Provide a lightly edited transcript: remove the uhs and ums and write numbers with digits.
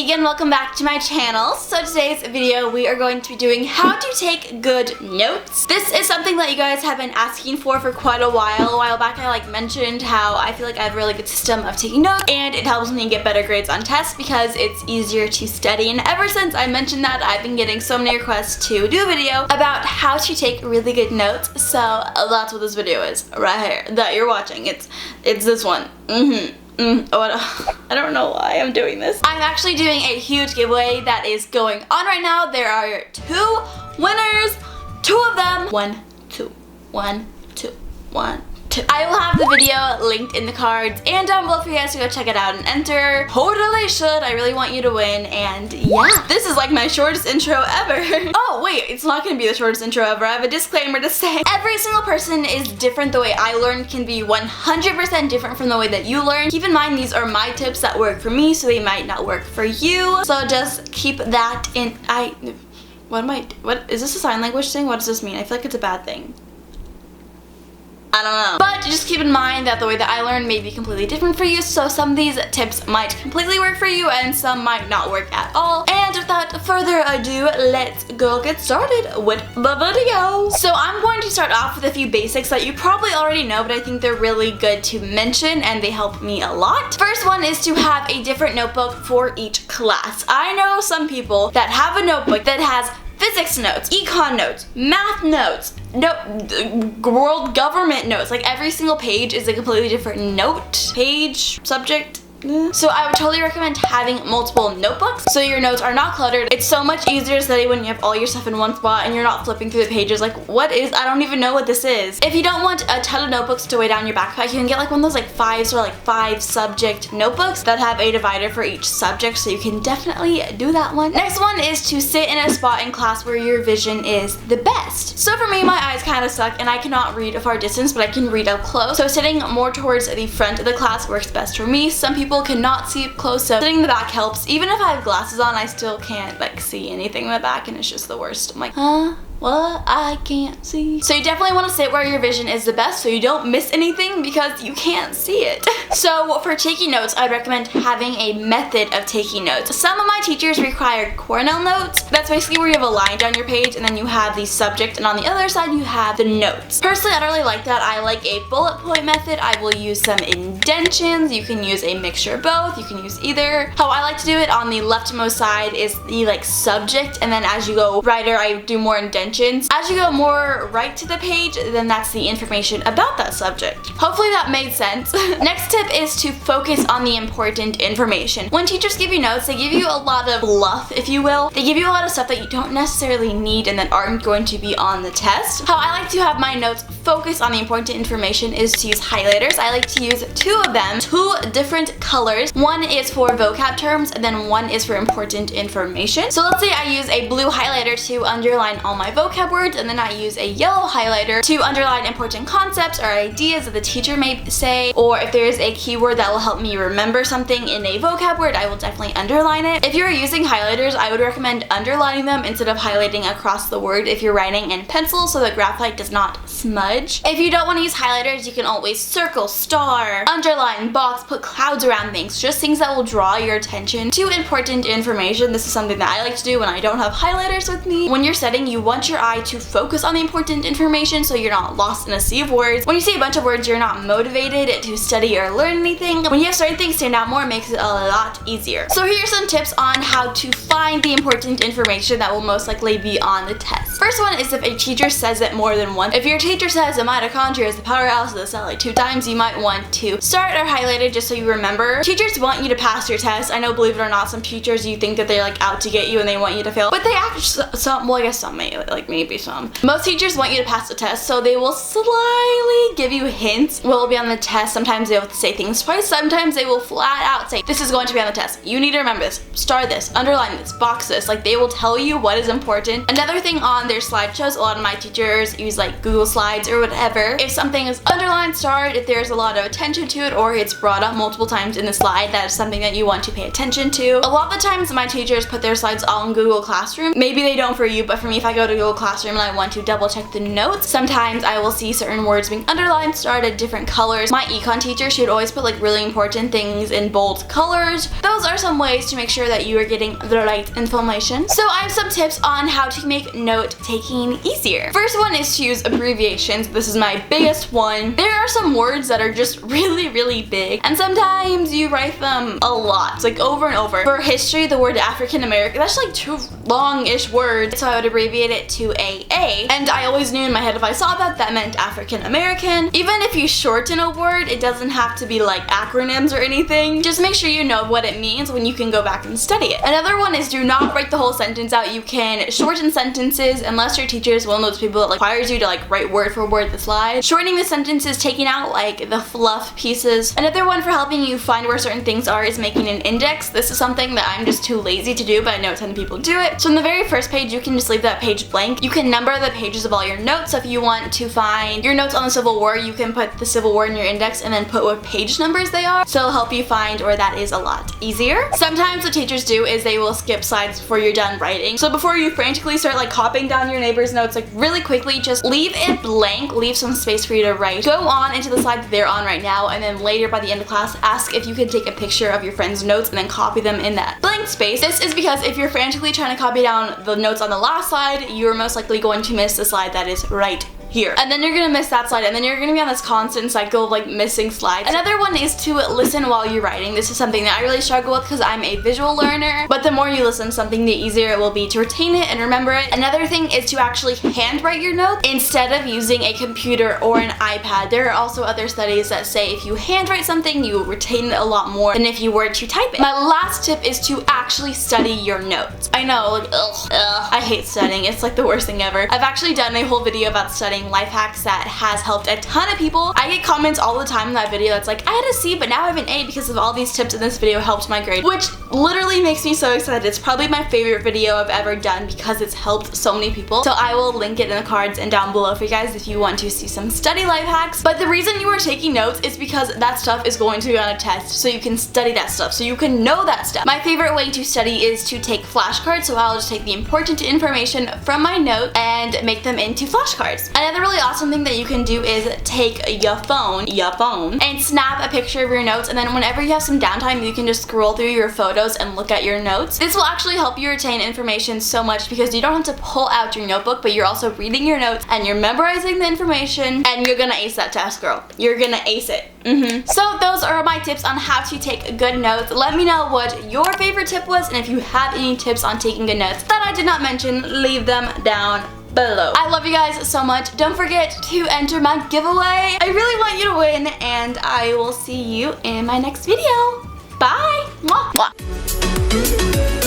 Keegan, welcome back to my channel. So today's video we are going to be doing how to take good notes. This is something that you guys have been asking for quite a while. A while back I mentioned how I feel like I have a really good system of taking notes and it helps me get better grades on tests because it's easier to study, and ever since I mentioned that I've been getting so many requests to do a video about how to take really good notes. So that's what this video is right here that you're watching. It's this one. I don't know why I'm doing this. I'm actually doing a huge giveaway that is going on right now. There are 2 winners, 2 of them. 1, 2, 1, 2, 1, 2. I will have the video linked in the cards and down below for you guys to go check it out and enter. Totally should. I really want you to win, and yeah. This is like my shortest intro ever. Oh wait, it's not gonna be the shortest intro ever. I have a disclaimer to say. Every single person is different. The way I learn can be 100% different from the way that you learn. Keep in mind these are my tips that work for me, so they might not work for you. So just keep that in. What is this a sign language thing? What does this mean? I feel like it's a bad thing. I don't know. But just keep in mind that the way that I learn may be completely different for you, so some of these tips might completely work for you and some might not work at all. And without further ado, let's go get started with the video. So I'm going to start off with a few basics that you probably already know, but I think they're really good to mention and they help me a lot. First one is to have a different notebook for each class. I know some people that have a notebook that has physics notes, econ notes, math notes, world government notes. Like every single page is a completely different note, page, subject. So I would totally recommend having multiple notebooks so your notes are not cluttered. It's so much easier to study when you have all your stuff in one spot and you're not flipping through the pages like, I don't even know what this is. If you don't want a ton of notebooks to weigh down your backpack, you can get one of those 5s or 5 subject notebooks that have a divider for each subject, so you can definitely do that one. Next one is to sit in a spot in class where your vision is the best. So for me, my eyes kind of suck and I cannot read a far distance, but I can read up close. So sitting more towards the front of the class works best for me. Some people cannot see up close, so sitting in the back helps. Even if I have glasses on, I still can't see anything in the back, and it's just the worst. I'm like, huh? What? I can't see. So you definitely want to sit where your vision is the best so you don't miss anything because you can't see it. So for taking notes, I'd recommend having a method of taking notes. Some of my teachers require Cornell notes. That's basically where you have a line down your page and then you have the subject, and on the other side you have the notes. Personally, I don't really like that. I like a bullet point method. I will use some indentions. You can use a mixture of both. You can use either. How I like to do it, on the leftmost side is the subject, and then as you go righter, I do more indentions. As you go more right to the page, then that's the information about that subject. Hopefully that made sense. Next tip is to focus on the important information. When teachers give you notes, they give you a lot of fluff, if you will. They give you a lot of stuff that you don't necessarily need and that aren't going to be on the test. How I like to have my notes focus on the important information is to use highlighters. I like to use 2 of them, 2 different colors. One is for vocab terms and then one is for important information. So let's say I use a blue highlighter to underline all my vocab words, and then I use a yellow highlighter to underline important concepts or ideas that the teacher may say, or if there is a keyword that will help me remember something in a vocab word, I will definitely underline it. If you're using highlighters, I would recommend underlining them instead of highlighting across the word if you're writing in pencil so the graphite does not smudge. If you don't want to use highlighters, you can always circle, star, underline, box, put clouds around things, just things that will draw your attention to important information. This is something that I like to do when I don't have highlighters with me. When you're studying, you want your eye to focus on the important information so you're not lost in a sea of words. When you see a bunch of words, you're not motivated to study or learn anything. When you have certain things stand out more, it makes it a lot easier. So here are some tips on how to find the important information that will most likely be on the test. First one is if a teacher says it more than once. If your teacher says the mitochondria is the powerhouse of the cell 2 times, you might want to start or highlight it just so you remember. Teachers want you to pass your test. I know, believe it or not, some teachers you think that they're out to get you and they want you to fail, but they actually, well, I guess some may, maybe some. Most teachers want you to pass the test, so they will slyly give you hints what will be on the test. Sometimes they will say things twice, sometimes they will flat out say, this is going to be on the test. You need to remember this, star this, underline this, box this. They will tell you what is important. Another thing on on their slideshows. A lot of my teachers use like Google Slides or whatever. If something is underlined, starred, if there's a lot of attention to it or it's brought up multiple times in the slide, that is something that you want to pay attention to. A lot of the times my teachers put their slides all in Google Classroom. Maybe they don't for you, but for me, if I go to Google Classroom and I want to double check the notes, sometimes I will see certain words being underlined, starred at different colors. My econ teacher, she would always put like really important things in bold colors. Those are some ways to make sure that you are getting the right information. So I have some tips on how to make note taking easier. First one is to use abbreviations. This is my biggest one. There are some words that are just really big, and sometimes you write them a lot. It's like over and over. For history, the word African American, that's like too long-ish words, so I would abbreviate it to AA. And I always knew in my head if I saw that, that meant African American. Even if you shorten a word, it doesn't have to be like acronyms or anything. Just make sure you know what it means when you can go back and study it. Another one is do not write the whole sentence out. You can shorten sentences unless your teacher is one of those people that like requires you to like write word for word the slide. Shortening the sentences, taking out like the fluff pieces. Another one for helping you find where certain things are is making an index. This is something that I'm just too lazy to do, but I know a ton of people do it. So in the very first page, you can just leave that page blank. You can number the pages of all your notes. So if you want to find your notes on the Civil War, you can put the Civil War in your index and then put what page numbers they are. So it'll help you find where that is a lot easier. Sometimes what teachers do is they will skip slides before you're done writing. So before you frantically start like copying down your neighbor's notes, like really quickly, just leave it blank, leave some space for you to write. Go on into the slide that they're on right now, and then later by the end of class, ask if you could take a picture of your friend's notes and then copy them in that blank space. This is because if you're frantically trying to copy down the notes on the last slide, you're most likely going to miss the slide that is right here. And then you're gonna miss that slide, and then you're gonna be on this constant cycle of like missing slides. Another one is to listen while you're writing. This is something that I really struggle with because I'm a visual learner, but the more you listen to something, the easier it will be to retain it and remember it. Another thing is to actually handwrite your notes instead of using a computer or an iPad. There are also other studies that say if you handwrite something, you retain it a lot more than if you were to type it. My last tip is to actually study your notes. I know, like, I hate studying. It's like the worst thing ever. I've actually done a whole video about studying life hacks that has helped a ton of people. I get comments all the time in that video that's like, I had a C but now I have an A because of all these tips in this video helped my grade, which literally makes me so excited. It's probably my favorite video I've ever done because it's helped so many people. So I will link it in the cards and down below for you guys if you want to see some study life hacks. But the reason you are taking notes is because that stuff is going to be on a test, so you can study that stuff, so you can know that stuff. My favorite way to study is to take flashcards, so I'll just take the important information from my note and make them into flashcards. Another really awesome thing that you can do is take your phone, and snap a picture of your notes, and then whenever you have some downtime, you can just scroll through your photos and look at your notes. This will actually help you retain information so much because you don't have to pull out your notebook, but you're also reading your notes and you're memorizing the information, and you're gonna ace that test, girl. You're gonna ace it. So those are my tips on how to take good notes. Let me know what your favorite tip was, and if you have any tips on taking good notes that I did not mention, leave them down below. I love you guys so much. Don't forget to enter my giveaway. I really want you to win, and I will see you in my next video. Bye! Mwah. Mwah.